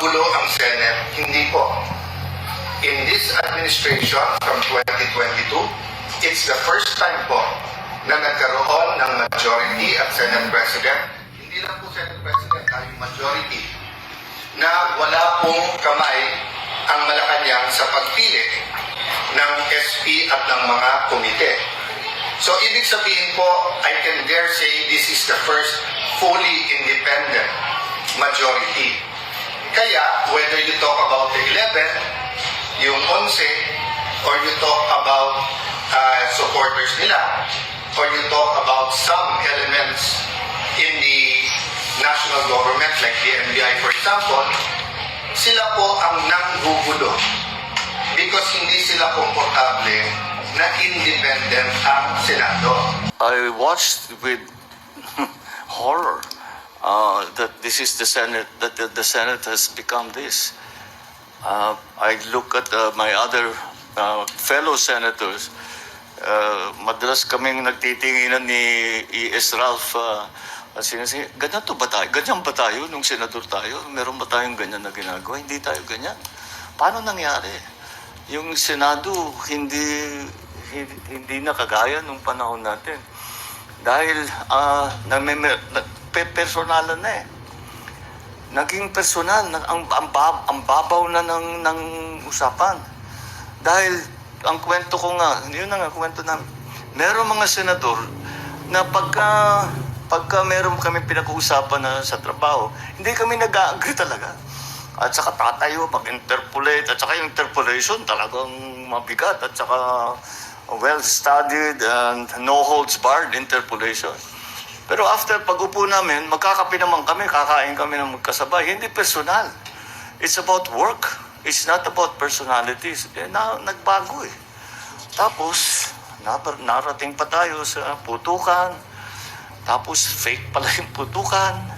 magulo ang Senate? Hindi po. In this administration from 2022, it's the first time po na nagkaroon ng majority at Senate President, hindi lang po Senate President, yung majority, na wala pong kamay ang Malacanang sa pagpili ng SP at ng mga komite. So, ibig sabihin po, I can dare say this is the first fully independent majority. Kaya, whether you talk about the 11, yung 11, or you talk about supporters nila, or you talk about some elements in the national government, like the NBI for example, sila po ang nanggugulo because hindi sila komportable na independent ang Senado. I watched with horror that this is the Senate, that the Senate has become this. I look at my other fellow senators. Madalas kaming nagtitinginan ni E.S. Ralph. Ganyan to ba tayo? Ganyan ba tayo nung senador tayo? Meron ba tayong ganyan na ginagawa? Hindi tayo ganyan. Paano nangyari? Yung Senado hindi na kagaya nung panahon natin. Dahil personalan na eh. Naging personal, ang babaw na ng usapan. Dahil ang kwento ko nga, yun na nga kwento namin. Meron mga senador na pagka meron kami pinag-uusapan na sa trabaho, hindi kami nag-agree talaga. At saka tatayo, mag-interpolate, at saka yung interpolation talagang mabigat, at saka well-studied and no-holds-barred interpolation. Pero after pag-upo namin, magkakape naman kami, kakain kami ng magkasabay. Hindi personal. It's about work. It's not about personalities. Nagbago eh. Tapos, narating pa tayo sa putukan. Tapos, fake pala yung putukan.